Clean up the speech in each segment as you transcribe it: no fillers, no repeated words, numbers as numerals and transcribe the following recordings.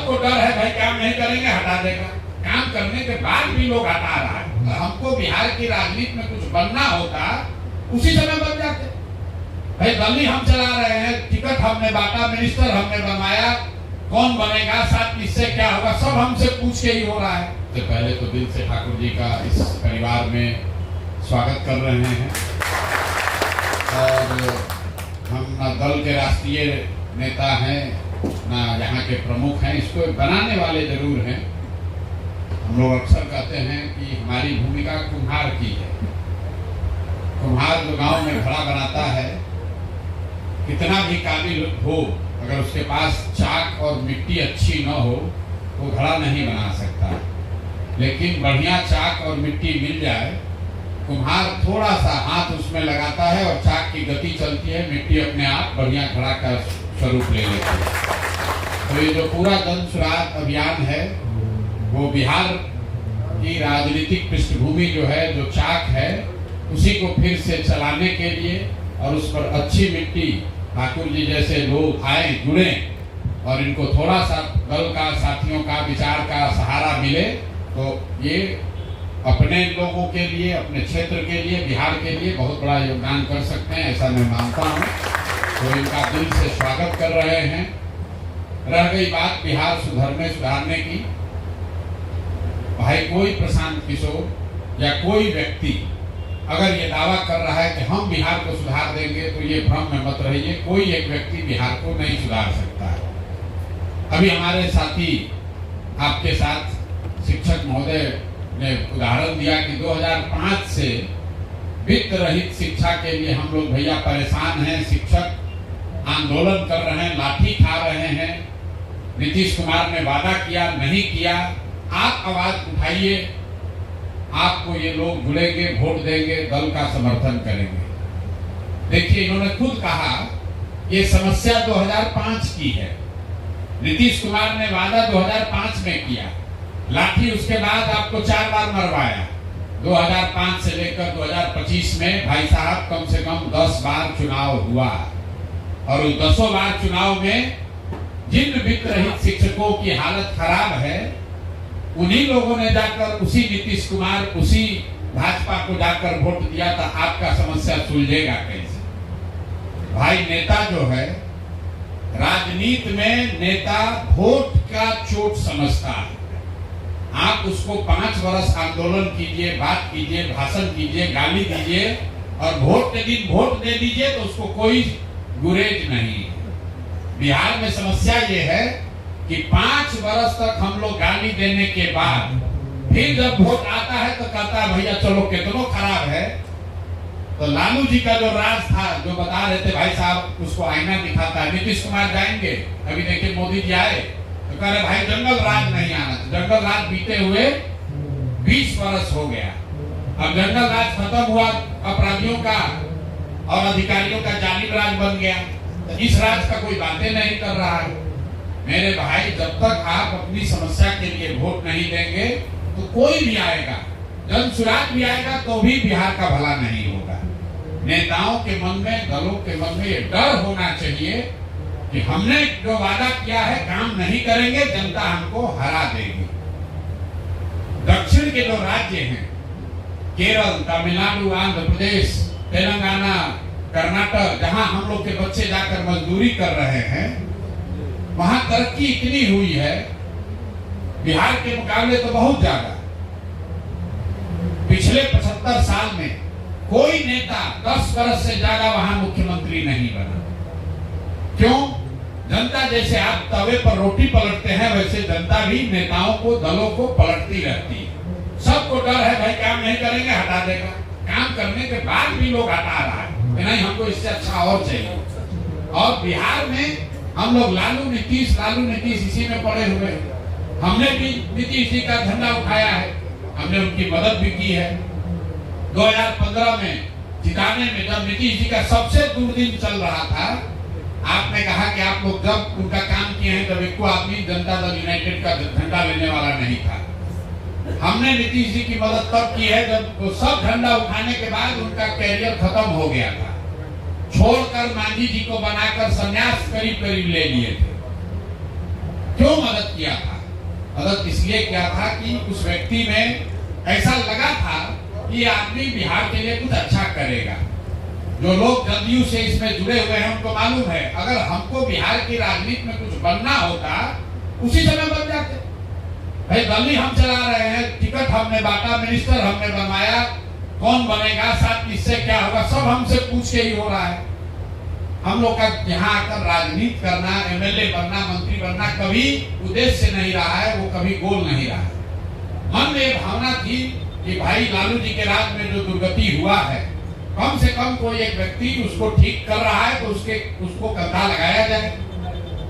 सबको डर है भाई काम नहीं करेंगे हटा देगा, काम करने के बाद भी लोग हटा रहा है। तो हमको बिहार की राजनीति में कुछ बनना होता उसी समय बन जाते। भाई दिल्ली हम चला रहे हैं, टिकट हमने बांटा, मिनिस्टर हमने बनवाया, कौन बनेगा, साथ इससे क्या होगा, सब हमसे पूछ के ही हो रहा है। तो पहले तो दिल से ठाकुर जी का इस परिवार में स्वागत कर रहे हैं। और हम ना दल के राष्ट्रीय नेता हैं ना यहाँ के प्रमुख हैं, इसको बनाने वाले जरूर हैं। हम लोग अक्सर कहते हैं कि हमारी भूमिका कुम्हार की है। कुम्हार जो गांव में घड़ा बनाता है, कितना भी काबिल हो, अगर उसके पास चाक और मिट्टी अच्छी न हो तो घड़ा नहीं बना सकता। लेकिन बढ़िया चाक और मिट्टी मिल जाए, कुम्हार थोड़ा सा हाथ उसमें लगाता है और चाक की गति चलती है, मिट्टी अपने आप बढ़िया घड़ा का स्वरूप ले लेती है। तो ये जो पूरा जन सुराग अभियान है वो बिहार की राजनीतिक पृष्ठभूमि जो है, जो चाक है, उसी को फिर से चलाने के लिए और उस पर अच्छी मिट्टी ठाकुर जी जैसे लोग आए, जुड़े और इनको थोड़ा सा दल का, साथियों का, विचार का सहारा मिले तो ये अपने लोगों के लिए, अपने क्षेत्र के लिए, बिहार के लिए बहुत बड़ा योगदान कर सकते हैं, ऐसा मैं मानता हूँ। तो इनका दिल से स्वागत कर रहे हैं। रह गई बात बिहार सुधारने की, भाई कोई प्रशांत किशोर या कोई व्यक्ति अगर ये दावा कर रहा है कि हम बिहार को सुधार देंगे तो ये भ्रम में मत रहिए। कोई एक व्यक्ति बिहार को नहीं सुधार सकता है। अभी हमारे साथी आपके साथ शिक्षक महोदय ने उदाहरण दिया कि 2005 से वित्त रहित शिक्षा के लिए हम लोग भैया परेशान हैं, शिक्षक आंदोलन कर रहे हैं, लाठी खा रहे हैं। नीतीश कुमार ने वादा किया, नहीं किया। आप आवाज उठाइए, आपको ये लोग जुड़ेंगे, वोट देंगे, दल का समर्थन करेंगे। देखिए इन्होंने खुद कहा ये समस्या 2005 की है। नीतीश कुमार ने वादा 2005 में किया, लाठी उसके बाद आपको 4 बार मरवाया। 2005 से लेकर 2025 में भाई साहब कम से कम 10 बार चुनाव हुआ और उस 10 बार चुनाव में जिन वित्त रहित शिक्षकों की हालत खराब है, उन्हीं लोगों ने जाकर उसी नीतीश कुमार, उसी भाजपा को जाकर वोट दिया था। आपका समस्या सुलझेगा कैसे? भाई नेता जो है, राजनीति में नेता वोट का चोट समझता है। आप उसको 5 वर्ष आंदोलन कीजिए, बात कीजिए, भाषण कीजिए, गाली दीजिए और वोट के दिन वोट दे दीजिए तो उसको कोई गुरेज नहीं है। बिहार में समस्या ये है कि 5 वर्ष तक हम लोग गाली देने के बाद फिर जब वोट आता है तो कहता है भैया चलो कितना खराब है। तो लालू जी का जो राज था, जो बता रहे थे भाई साहब, उसको आईना दिखाता है। नीतीश कुमार जाएंगे, अभी देखिए मोदी जी आए तो कह रहे भाई जंगल राज नहीं आना। जंगल राज बीते हुए 20 वर्ष हो गया। अब जंगल राज खत्म हुआ, अपराधियों का और अधिकारियों का जालिम राज बन गया। तो इस राज का कोई बातें नहीं कर रहा है। मेरे भाई, जब तक आप अपनी समस्या के लिए वोट नहीं देंगे तो कोई भी आएगा, जन सुराग भी आएगा तो भी बिहार का भला नहीं होगा। नेताओं के मन में, दलों के मन में ये डर होना चाहिए कि हमने जो वादा किया है काम नहीं करेंगे, जनता हमको हरा देगी। दक्षिण के जो राज्य हैं, केरल, तमिलनाडु, आंध्र प्रदेश, तेलंगाना, कर्नाटक, जहां हम लोग के बच्चे जाकर मजदूरी कर रहे हैं, वहां तरक्की इतनी हुई है बिहार के मुकाबले तो बहुत ज्यादा। पिछले 75 साल में कोई नेता 10 वर्ष से ज्यादा वहां मुख्यमंत्री नहीं बना। क्यों? जनता जैसे आप तवे पर रोटी पलटते हैं, वैसे जनता भी नेताओं को, दलों को पलटती रहती है। सबको डर है भाई काम नहीं करेंगे हटा देगा, काम करने के बाद भी लोग हटा रहा है कि नहीं हमको इससे अच्छा और चाहिए। और बिहार में हम लोग लालू नीतीश इसी में पड़े हुए हैं। हमने भी नीतीश जी का झंडा उठाया है, हमने उनकी मदद भी की है। 2015 में जिताने में जब नीतीश जी का सबसे दुर्दिन चल रहा था, आपने कहा कि आप लोग जब उनका काम किए हैं तब एक आदमी जनता दल यूनाइटेड का झंडा लेने वाला नहीं था। हमने नीतीश जी की मदद तब की है जब वो सब झंडा उठाने के बाद उनका कैरियर खत्म हो गया था, छोड़कर मांझी जी को बनाकर संन्यास करीब ले लिए थे। क्यों मदद किया था? मदद इसलिए किया था कि उस व्यक्ति में ऐसा लगा था कि आदमी बिहार के लिए कुछ अच्छा करेगा। जो लोग जदयू से इसमें जुड़े हुए हैं उनको मालूम है, अगर हमको बिहार की राजनीति में कुछ बनना होता उसी समय बन जाते। भाई दल ही हम चला रहे हैं, टिकट हमने बांटा, मिनिस्टर हमने बनवाया, कौन बनेगा, साथ इससे क्या होगा, सब हमसे पूछ के ही हो रहा है। हम लोग का यहाँ आकर राजनीति करना, एमएलए बनना, मंत्री बनना कभी उद्देश्य नहीं रहा है, वो कभी गोल नहीं रहा है। मन में भावना थी कि भाई लालू जी के राज में जो दुर्गति हुआ है, कम से कम कोई एक व्यक्ति उसको ठीक कर रहा है तो उसको कंधा लगाया जाए।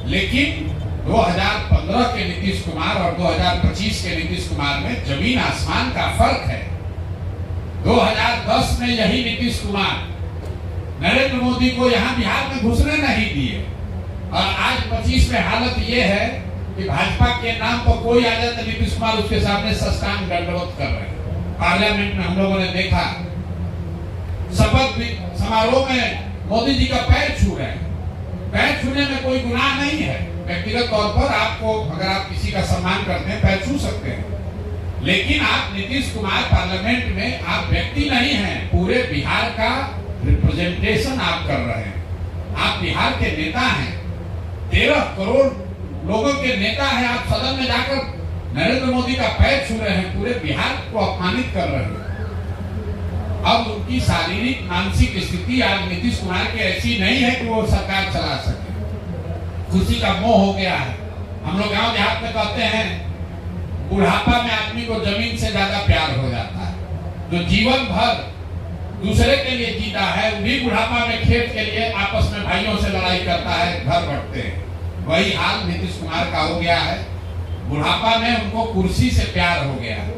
लेकिन 2015 के नीतीश कुमार और 2025 के नीतीश कुमार में जमीन आसमान का फर्क है। 2010 में यही नीतीश कुमार नरेंद्र मोदी को यहाँ बिहार में घुसने नहीं दिए, और आज 25 में हालत ये है कि भाजपा के नाम पर कोई आ जाए तो नीतीश कुमार उसके सामने साष्टांग दंडवत कर रहे हैं। पार्लियामेंट में हम लोगों ने देखा, शपथ समारोह में मोदी जी का पैर छू रहे हैं। पैर छूने में कोई गुनाह नहीं है, व्यक्तिगत तौर पर आपको अगर आप किसी का सम्मान करते हैं पैर छू सकते हैं, लेकिन आप नीतीश कुमार पार्लियामेंट में आप व्यक्ति नहीं हैं, पूरे बिहार का रिप्रेजेंटेशन आप कर रहे हैं। आप बिहार के नेता हैं, 13 करोड़ लोगों के नेता हैं। आप सदन में जाकर नरेंद्र मोदी का पैर छू रहे हैं, पूरे बिहार को अपमानित कर रहे हैं। अब उनकी शारीरिक मानसिक स्थिति आज नीतीश कुमार की ऐसी नहीं है कि वो सरकार चला सके। खुशी का मोह हो गया है। हम लोग गांव देहात में कहते हैं बुढ़ापा में आदमी को जमीन से ज्यादा प्यार हो जाता है। जो जीवन भर दूसरे के लिए जीता है वही बुढ़ापा में खेत के लिए आपस में भाइयों से लड़ाई करता है, घर बढ़ते हैं। वही हाल नीतीश कुमार का हो गया है। बुढ़ापा में उनको कुर्सी से प्यार हो गया है।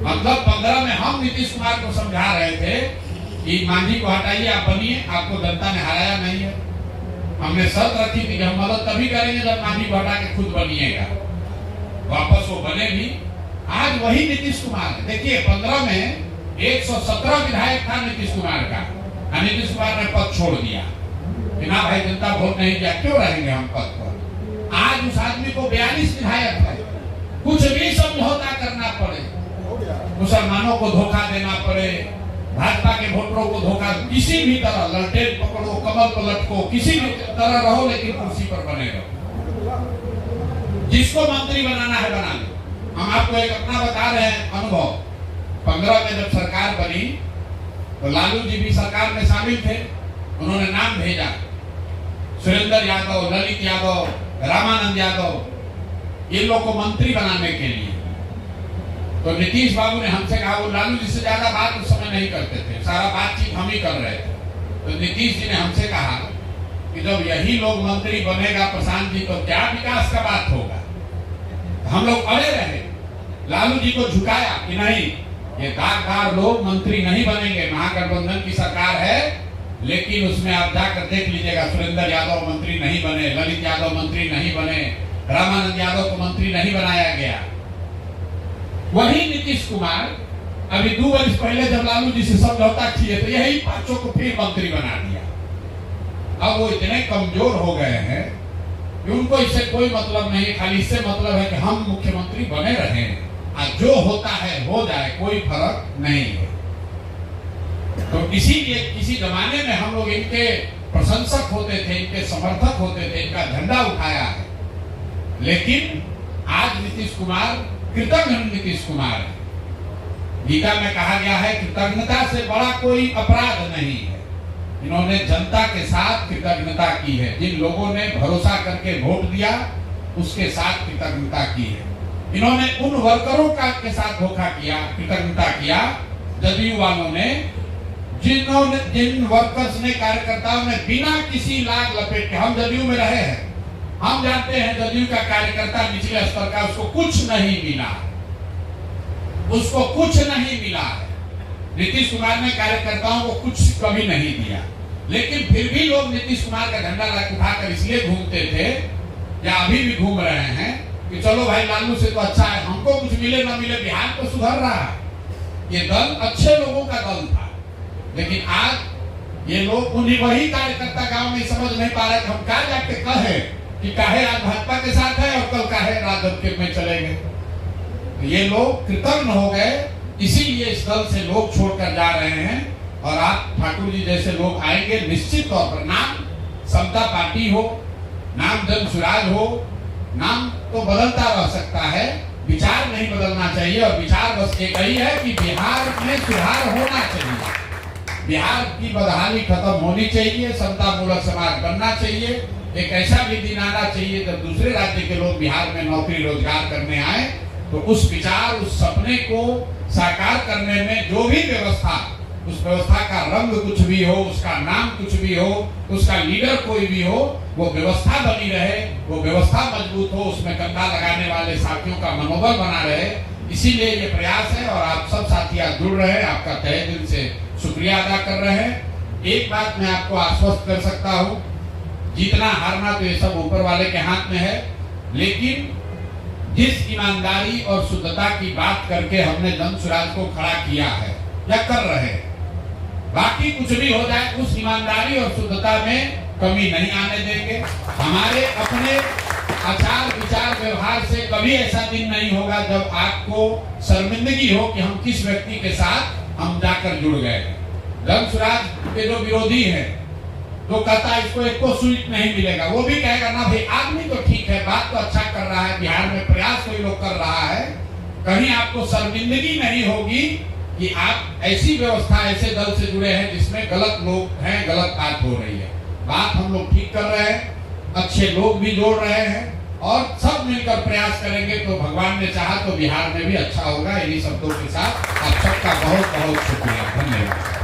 मतलब 15 में हम नीतीश कुमार को समझा रहे थे कि मांझी को हटाइए, आप बनिए, आपको जनता ने हराया नहीं है। हमने शर्त रखी थी कि हम मदद तभी करेंगे जब मांझी को हटा के खुद बनिएगा। वापस वो बने भी। आज वही नीतीश कुमार है। देखिए 15 में 117 विधायक था नीतीश कुमार का, नीतीश कुमार ने पद छोड़ दिया। बिना भाई जनता वोट नहीं दिया, क्यों रहेंगे हम पद पर? आज उस आदमी को 42 विधायक है। कुछ भी समझौता करना पड़े, मुसलमानों को धोखा देना पड़े, भाजपा के वोटरों को धोखा, किसी भी तरह ललटेन पकड़ो, कमल पलट को, किसी भी तरह रहो, लेकिन कुर्सी पर बने रहो। जिसको मंत्री बनाना है बना लो। हम आपको एक अपना बता रहे हैं अनुभव। 15 में जब सरकार बनी तो लालू जी भी सरकार में शामिल थे। उन्होंने नाम भेजा, सुरेंद्र यादव, ललित यादव, रामानंद यादव, इन लोग को मंत्री बनाने के लिए। तो नीतीश बाबू ने हमसे कहा, वो लालू जी से ज्यादा बात उस समय नहीं करते थे, सारा बातचीत हम ही कर रहे थे। तो नीतीश जी ने हमसे कहा कि जब यही लोग मंत्री बनेगा प्रशांत जी, तो क्या विकास का बात होगा। हम लोग अड़े रहे, लालू जी को झुकाया कि नहीं, ये दागदार लोग मंत्री नहीं बनेंगे। महागठबंधन की सरकार है, लेकिन उसमें आप जाकर देख लीजिएगा, सुरेंद्र यादव मंत्री नहीं बने, ललित यादव मंत्री नहीं बने, रामानंद यादव को मंत्री नहीं बनाया गया। वही नीतीश कुमार अभी 2 वर्ष पहले जब लालू जी से समझौता किए तो यही 5 को फिर मंत्री बना दिया। अब वो इतने कमजोर हो गए हैं कि उनको इससे कोई मतलब नहीं, खाली इससे मतलब है कि हम मुख्यमंत्री बने रहे, जो होता है हो जाए, कोई फर्क नहीं है। तो किसी जमाने में हम लोग इनके प्रशंसक होते थे, इनके समर्थक होते थे, इनका झंडा उठाया है। लेकिन आज नीतीश कुमार कृतज्ञ नीतीश कुमार है। गीता में कहा गया है कृतज्ञता से बड़ा कोई अपराध नहीं है। इन्होंने जनता के साथ कृतज्ञता की है। जिन लोगों ने भरोसा करके वोट दिया उसके साथ कृतज्ञता की है। इन्होंने उन वर्करों के साथ धोखा किया, कृतज्ञता किया, जदयू वालों ने, जिन वर्कर्स ने, कार्यकर्ताओं ने बिना किसी लाग लपेट के, हम जदयू में रहे हैं, हम जानते हैं जदयू का कार्यकर्ता निचले स्तर का, उसको कुछ नहीं मिला, उसको कुछ नहीं मिला है। नीतीश कुमार ने कार्यकर्ताओं को कुछ कभी नहीं दिया, लेकिन फिर भी लोग नीतीश कुमार का झंडा उठाकर इसलिए घूमते थे, या अभी भी घूम रहे हैं कि चलो भाई लालू से तो अच्छा है, हमको कुछ मिले ना मिले, बिहार तो सुधर रहा है। ये दल अच्छे लोगों का दल था, लेकिन आज ये लोग, उन्हीं वही कार्यकर्ता गांव में समझ नहीं पा रहे कि हम क्या जाके कहे कि काहे आज भाजपा के साथ है और कल काहे राजद में चले गए। तो ये लोग कृतज्ञ हो गए, इसीलिए इस दल से लोग छोड़कर जा रहे हैं। और आप ठाकुर जी जैसे लोग आएंगे, निश्चित तौर पर नाम समता पार्टी हो, नाम जन सुराज हो, नाम तो बदलता रह सकता है, विचार नहीं बदलना चाहिए। और विचार बस एक ही है कि बिहार में सुधार होना चाहिए, बिहार की बदहाली खत्म होनी चाहिए, समता मूलक समाज बनना चाहिए। एक ऐसा भी दिन आना चाहिए जब दूसरे राज्य के लोग बिहार में नौकरी रोजगार करने आए तो उस विचार, उस सपने को साकार करने में जो भी व्यवस्था, उस व्यवस्था का रंग कुछ भी हो, उसका नाम कुछ भी हो, उसका लीडर कोई भी हो, वो व्यवस्था बनी रहे, वो व्यवस्था मजबूत हो, उसमें कंधा लगाने वाले साथियों का मनोबल बना रहे। इसीलिए ये प्रयास है और आप सब साथी आज जुड़ रहे हैं, आपका तहे दिल से शुक्रिया अदा कर रहे हैं। एक बात मैं आपको आश्वस्त कर सकता हूँ, जीतना हारना तो ये सब ऊपर वाले के हाथ में है, लेकिन जिस ईमानदारी और शुद्धता की बात करके हमने जन सुराज को खड़ा किया है या कर रहे हैं, बाकी कुछ भी हो जाए उस ईमानदारी और शुद्धता में कमी नहीं आने देंगे। हमारे अपने आचार विचार व्यवहार से कभी ऐसा दिन नहीं होगा जब आपको शर्मिंदगी हो कि हम किस व्यक्ति के साथ हम जाकर जुड़ गए। जन सुराज के जो विरोधी है, जो कहता है इसको एक को स्वीट नहीं मिलेगा, वो भी कहेगा ना भाई आदमी तो ठीक है, बात तो अच्छा कर रहा है, बिहार में प्रयास कोई लोग कर रहा है। कहीं आपको शर्मिंदगी नहीं होगी कि आप ऐसी व्यवस्था, ऐसे दल से जुड़े हैं जिसमें गलत लोग हैं, गलत बात हो रही है। बात हम लोग ठीक कर रहे हैं, अच्छे लोग भी जोड़ रहे हैं और सब मिलकर प्रयास करेंगे तो भगवान ने चाहा तो बिहार में भी अच्छा होगा। इन्हीं शब्दों के साथ आप सबका बहुत बहुत शुक्रिया, धन्यवाद।